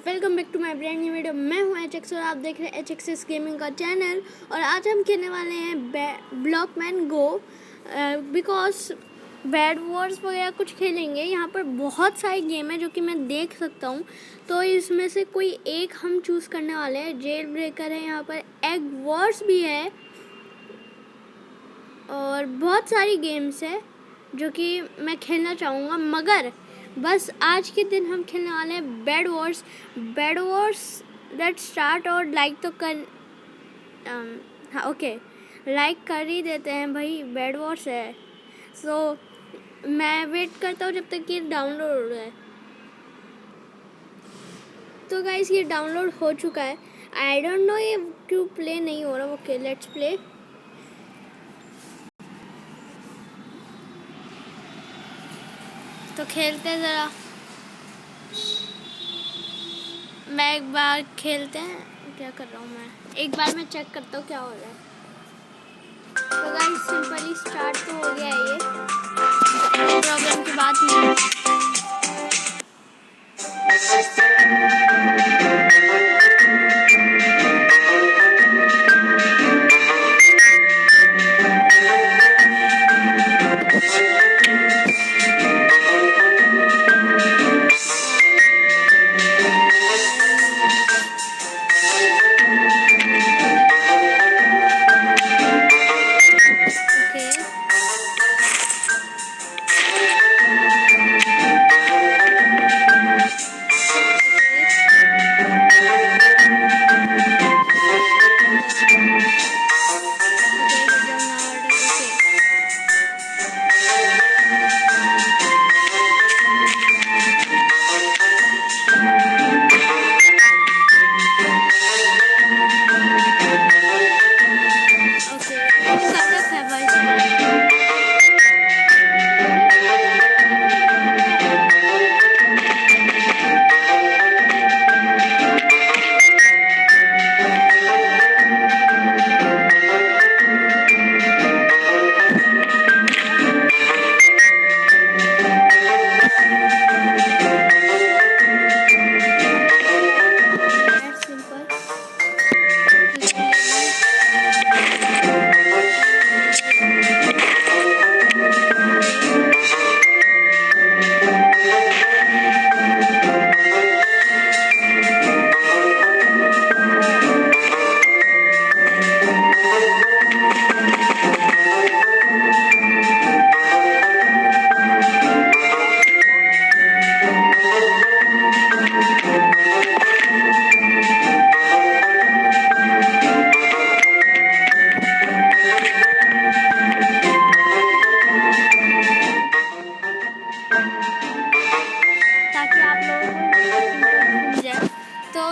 Welcome back to my brand new video. मैं हूं hx और आप देख रहे हैं एचएक्स गेमिंग का चैनल। और आज हम खेलने वाले हैं ब्लॉकमैन गो बिकॉज बैड वॉर्स वगैरह कुछ खेलेंगे। यहाँ पर बहुत सारी गेम है जो कि मैं देख सकता हूँ, तो इसमें से कोई एक हम चूज़ करने वाले हैं। जेल ब्रेकर है, यहाँ पर एग वॉर्स भी है और बहुत सारी गेम्स है जो कि मैं खेलना चाहूँगा। मगर बस आज के दिन हम खेलने वाले हैं बेड वॉर्स। Let's start. और लाइक तो कर हाँ ओके, लाइक कर ही देते हैं भाई, बेड वॉर्स है। सो मैं वेट करता हूँ जब तक ये डाउनलोड हो रहा है। तो गाइस ये डाउनलोड हो चुका है। आई डोंट नो ये क्यों प्ले नहीं हो रहा। Okay let's play. तो खेलते हैं ज़रा, मैं एक बार खेलते हैं। क्या कर रहा हूँ मैं, एक बार मैं चेक करता हूँ क्या हो रहा है। तो गाइस सिंपली स्टार्ट तो हो गया है, ये प्रॉब्लम की बात नहीं है।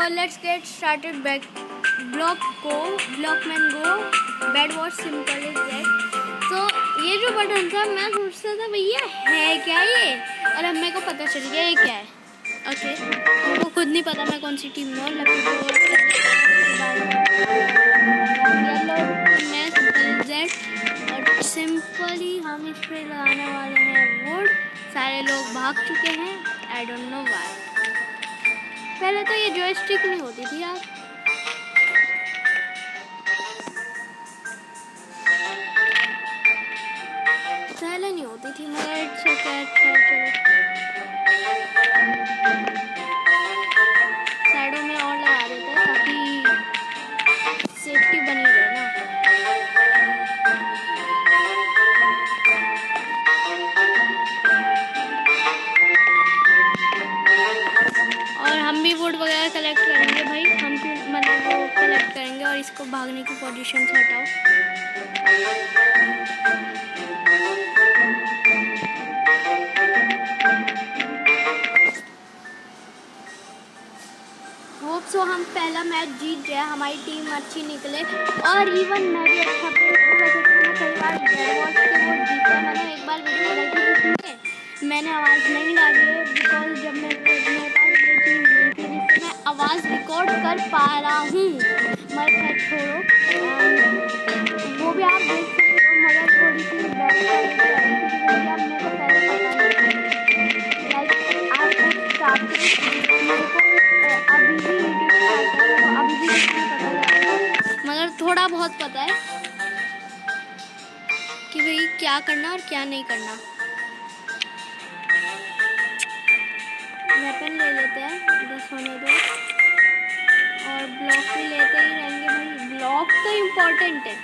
Let's get started back Blockman go bed wars simple is that. तो ये जो बटन था मैं सोचता था भैया है क्या ये, और अब मेरे को पता चल गया ये क्या है। ओके मेरे को खुद नहीं पता मैं कौन सी टीम में हूँ। मैं सिंपल इज दैट और सिंपली हम इस पर लगाने वाले हैं वोट। सारे लोग भाग चुके हैं, आई डोंट नो व्हाई। पहले तो ये जॉयस्टिक नहीं होती थी यार। पहले नहीं होती थी मगर साइडों में और लगा देते हैं ताकि सेफ्टी बनी रहे ना। और हम भी वुड वगैरह कलेक्ट करेंगे भाई, हम भी मतलब वो कलेक्ट करेंगे और इसको भागने की पोजीशन से हटाओ। होप सो हम पहला मैच जीत जाए, हमारी टीम अच्छी निकले और इवन मैं भी अच्छा प्ले करूँ। वैसे तो मैं कई बार बेड वॉर्स के वो जीता, मैंने एक बार वीडियो बनाई थी जिसमें मैंने आवाज़ नहीं डाली है बिकॉज जब मेरे पास ये चीज़ नहीं थी जिससे मैं आवाज़ रिकॉर्ड कर पा रहा हूँ। मगर छोड़ो, वो भी आप देख सकते हो। मगर थोड़ी सी बैड क्वालिटी आ रही थी क्योंकि अब मेरे को पहले पता नहीं लाइक आप मेरे को अभी थोड़ा बहुत पता है कि भाई क्या करना और क्या नहीं करना। वेपन ले लेते हैं, 10 होने दो, और ब्लॉक भी लेते ही रहेंगे भाई। ब्लॉक तो इम्पोर्टेंट है,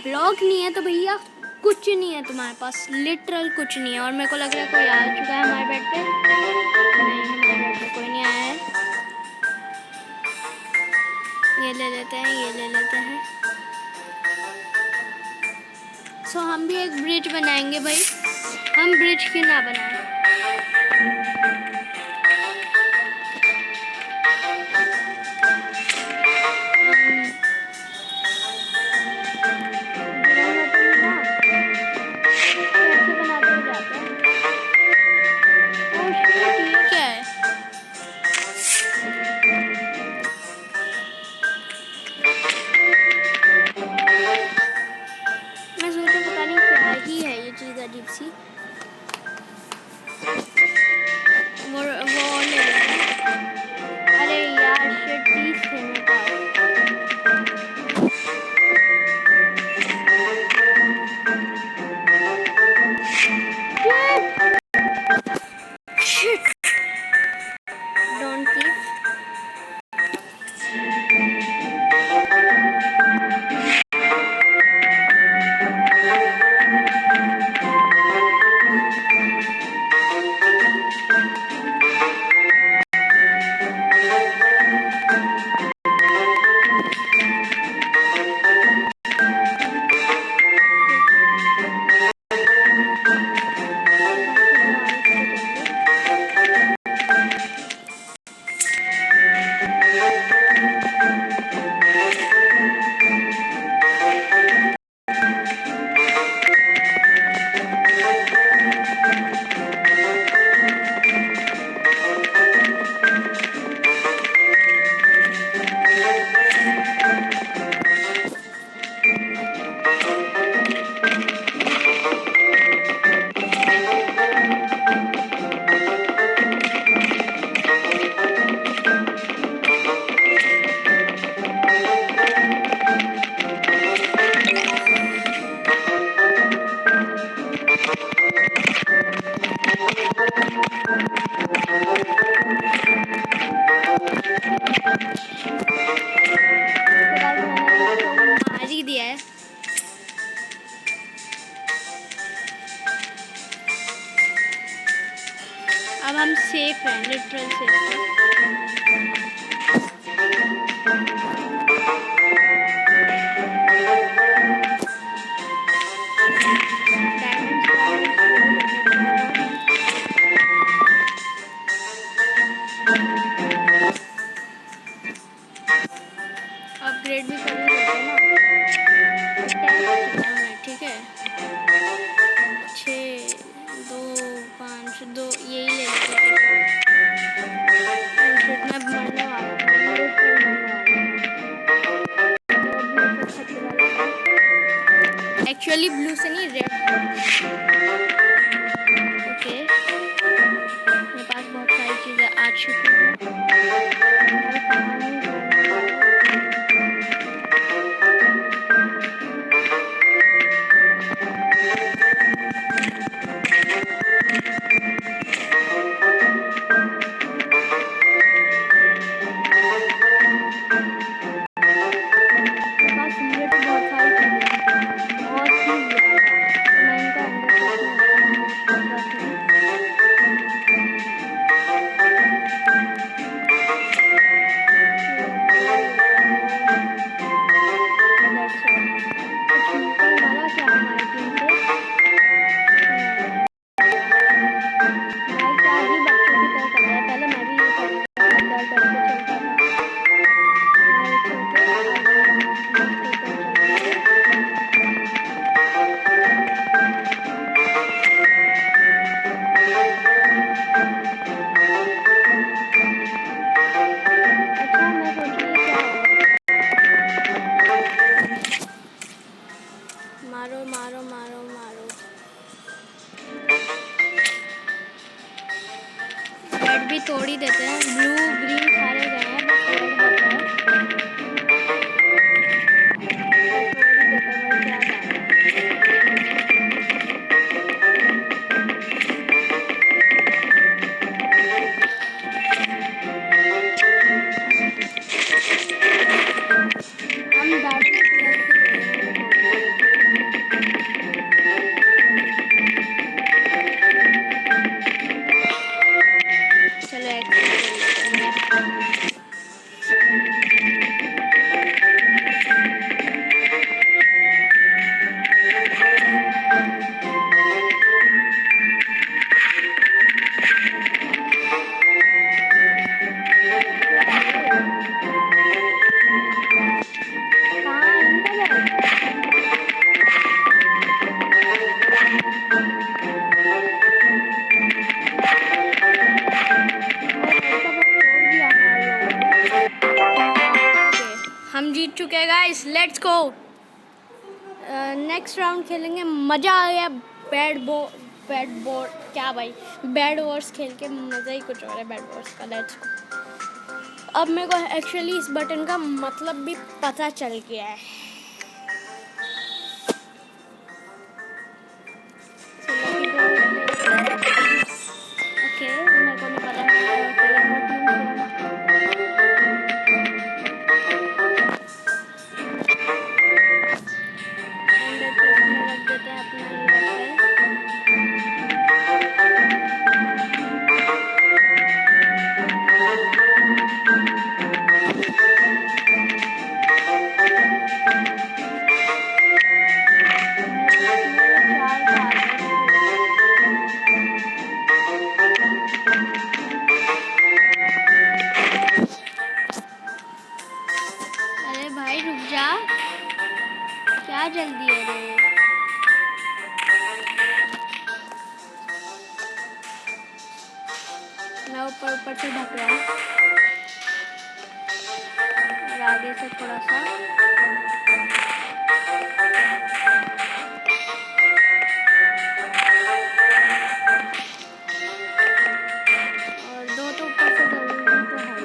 ब्लॉक नहीं है तो भैया कुछ नहीं है तुम्हारे पास, लिटरल कुछ नहीं है। और मेरे को लग रहा है कोई आ चुका है हमारे बेड पे। नहीं, हमारे बेड पे कोई नहीं आया है। ये ले लेते हैं, ये ले लेते हैं। सो हम भी एक ब्रिज बनाएंगे भाई। हम ब्रिज क्यों ना बनाएं। कैसे बनाते हुए जाते हैं। ओह शिट, ये क्या है। मैं सोचा पता नहीं क्या ही है ये चीज़ अजीब सी। वो और ले लेते हैं। अरे यार शिट, 30 थे मेरे पास। Shit, don't keep. मार ही दिया है। अब हम सेफ हैं, लिटरल सेफ हैं। अपग्रेड भी कर ही लेते हैं ना। ठीक है, 6 2 5 2 यही ले लेते हैं। मैं मरने वाला हूँ। एक्चुअली ब्लू से नहीं, रेड। ओके, मेरे पास बहुत सारी चीज़ें आ चुकी हैं। हम जीत चुके हैं guys, let's go. Next round खेलेंगे, मज़ा आ गया। बैड बोर्ड क्या भाई, बैड वॉर्स खेल के मज़ा ही कुछ और है बैड वॉर्स का। Let's go. अब मेरे को एक्चुअली इस बटन का मतलब भी पता चल गया है। ओके, मेरे को नहीं पता रख देते हैं अपने। अरे भाई रुक जा, क्या जल्दी है रे। मैं ऊपर से ढक रहा हूँ और आगे से थोड़ा सा। और दो तो ऊपर से जरूरी तो है।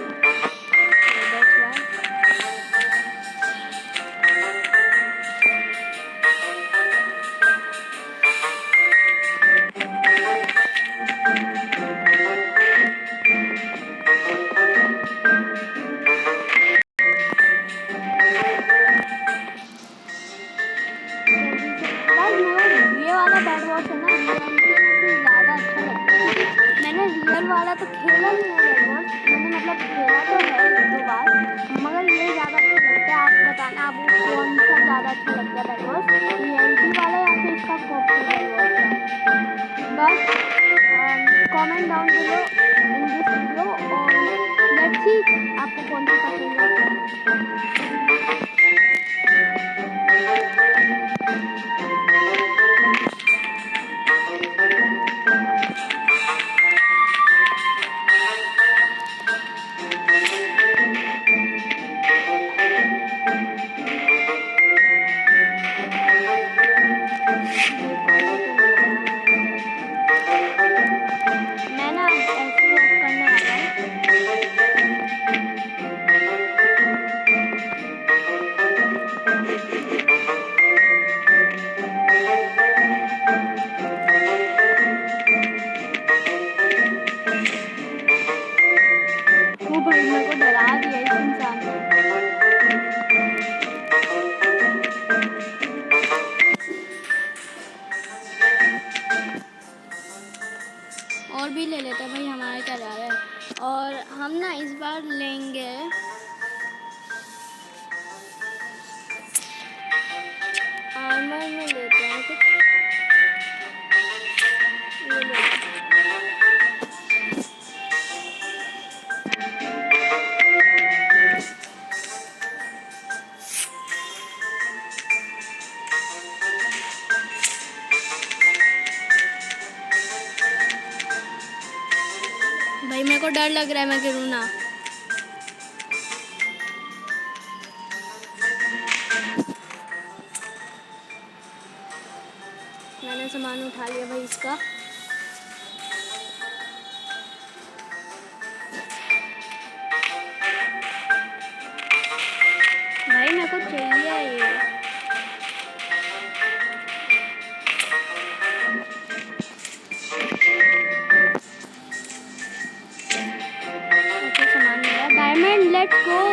रियल वाला तो खेला नहीं है बैड वॉर्स, मैंने मतलब खेला तो है एक दो बार, मगर ये ज़्यादा अच्छा लगता है। आप बताना आपको कौन सा ज़्यादा अच्छा लगता है बैड वॉर्स, रियलिटी वाला या फिर इसका कॉपी बैड वॉर्स का। बस comment down below in this video और लेट्स सी आपको कौन सा पसंद है। और भी ले लेते हैं भाई, हमारा क्या जा रहा है। और हम ना इस बार लेंगे आर्मर में लेते हैं कुछ, ये ले। भाई मेरे को डर लग रहा है, मैं गिरूँ ना। मैंने सामान उठा लिया भाई इसका। भाई मेरे को चाहिए ये। सामान मिला, डायमंड, लेट्स गो।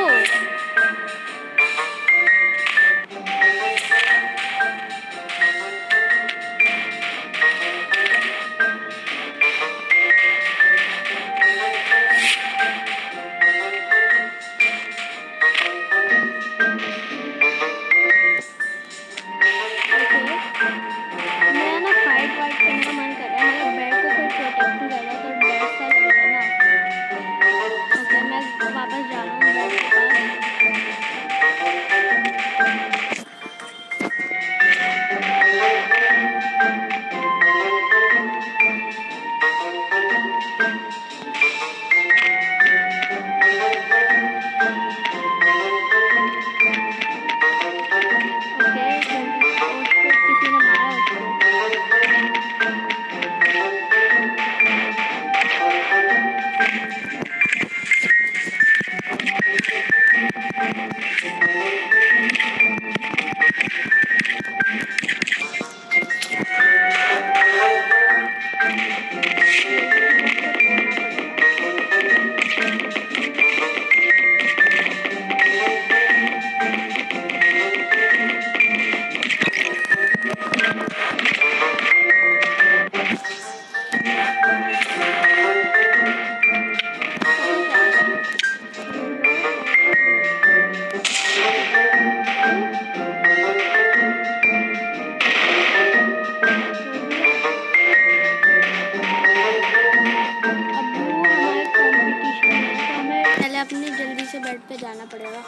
पे जाना पड़ेगा।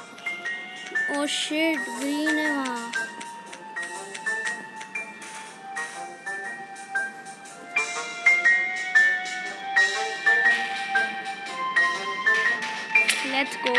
ओ शिट, ग्रीन है वहाँ। Let's go.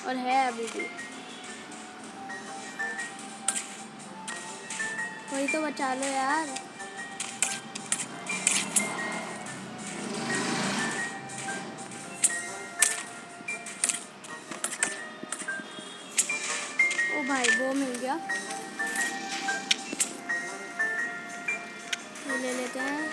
और है अभी भी, कोई तो बचा लो यार। ओ भाई वो मिल गया, ये ले लेते हैं।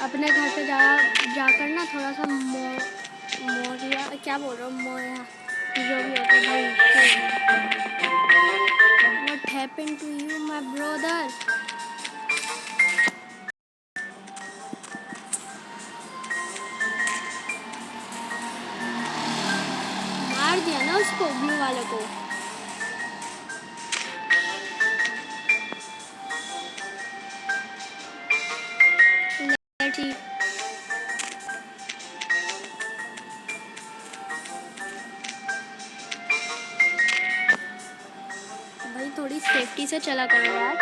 अपने घर पे जाकर ना थोड़ा सा मोरिया क्या बोल रहा हूँ, मोया जो भी होता है भाई। What happened to you, my brother? मार दिया ना उसको, ब्लू वाले को। भाई थोड़ी सेफ्टी से चला करो यार।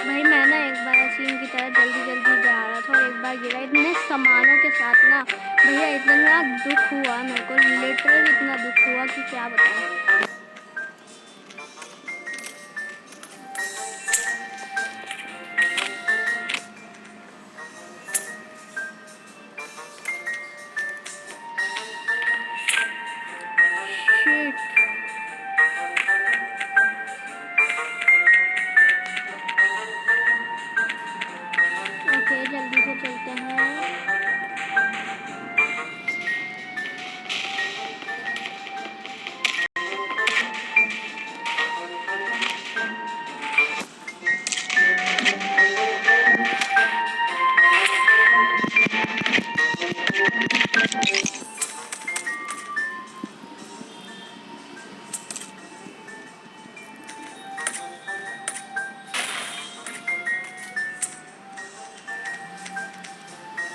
भाई मैं ना एक बार ऐसी इनकी तरह जल्दी जल्दी जा रहा था और एक बार गिरा इतने सामानों के साथ ना। भैया इतना दुख हुआ मेरे को, लिटरली इतना दुख हुआ कि क्या बताऊं। जल्दी से चलते हैं।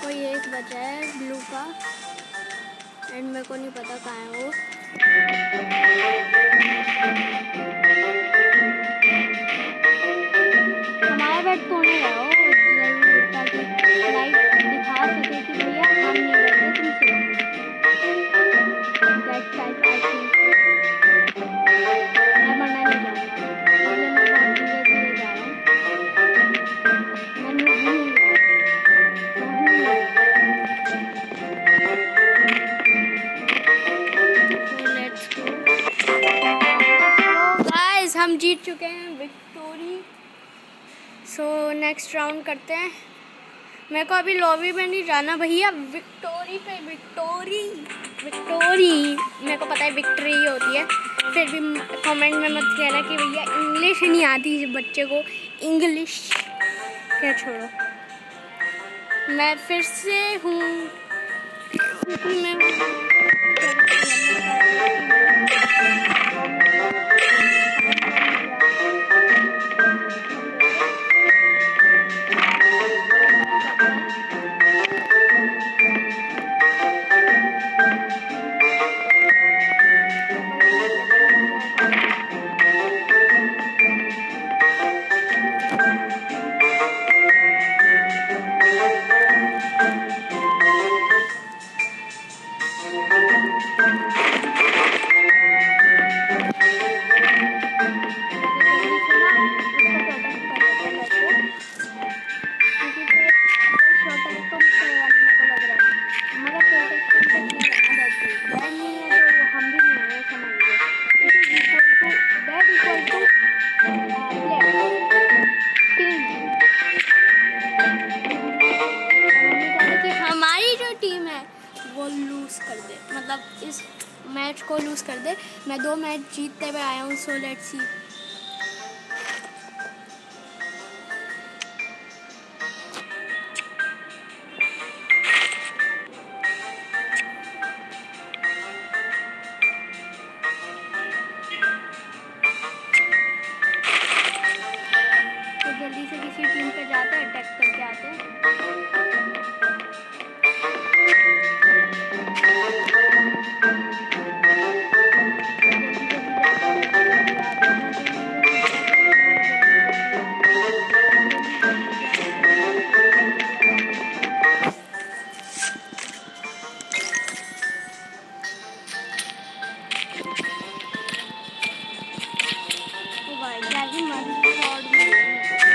कोई एक बचा है ब्लू का, एंड मेरे को नहीं पता कहाँ है वो। हमारा बेड तोड़ने गया हो जरूर, ताकि लाइट दिखा सके कि भैया हम नहीं डरते तुमसे। That type I think. मैं मरना नहीं चाहूँगा, इसलिए मैं बहुत धीरे धीरे जा रहा हूँ। मैं नहीं हम जीत चुके हैं, विक्टोरी। सो नेक्स्ट राउंड करते हैं। मेरे को अभी लॉबी में नहीं जाना भैया, विक्टोरी पे विक्टोरी मेरे को पता है विक्ट्री होती है। फिर भी कमेंट में मत कहना कि भैया इंग्लिश नहीं आती बच्चे को, इंग्लिश क्या छोड़ो। मैं फिर से हूँ मतलब इस मैच को लूज़ कर दे। मैं 2 मैच जीतते हुए आया हूँ, सो लेट्स सी। तो जल्दी से किसी टीम पे जाते हैं, अटैक करके आते हैं। ओ भाई क्या ही मस्त शॉट मिले मेरे को।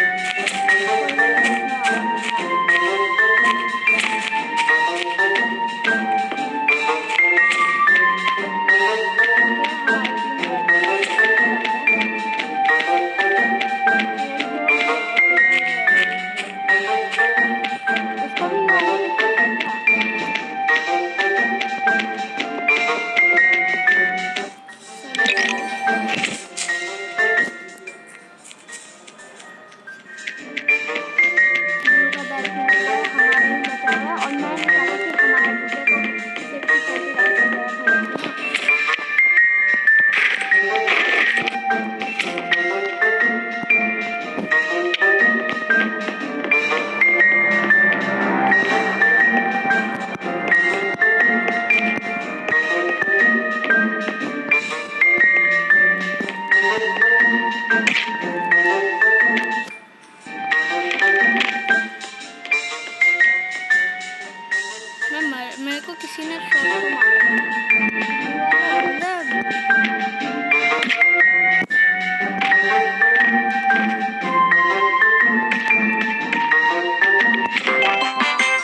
मेरे को किसी ने शॉट को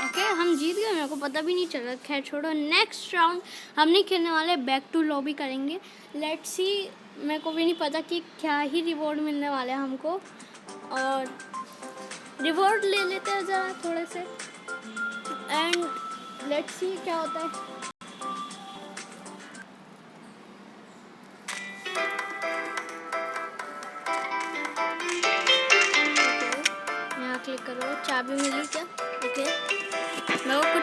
ओके, हम जीत गए, मेरे को पता भी नहीं चला। खैर छोड़ो, नेक्स्ट राउंड हम नहीं खेलने वाले, बैक टू लॉबी करेंगे। लेट्स सी, मेरे को भी नहीं पता कि क्या ही रिवॉर्ड मिलने वाले हैं हमको, और रिवॉर्ड ले लेते हैं ज़रा थोड़े से, एंड लेट्स सी क्या होता है। यहाँ क्लिक करो, चाबी मिली क्या? ओके, मेरे को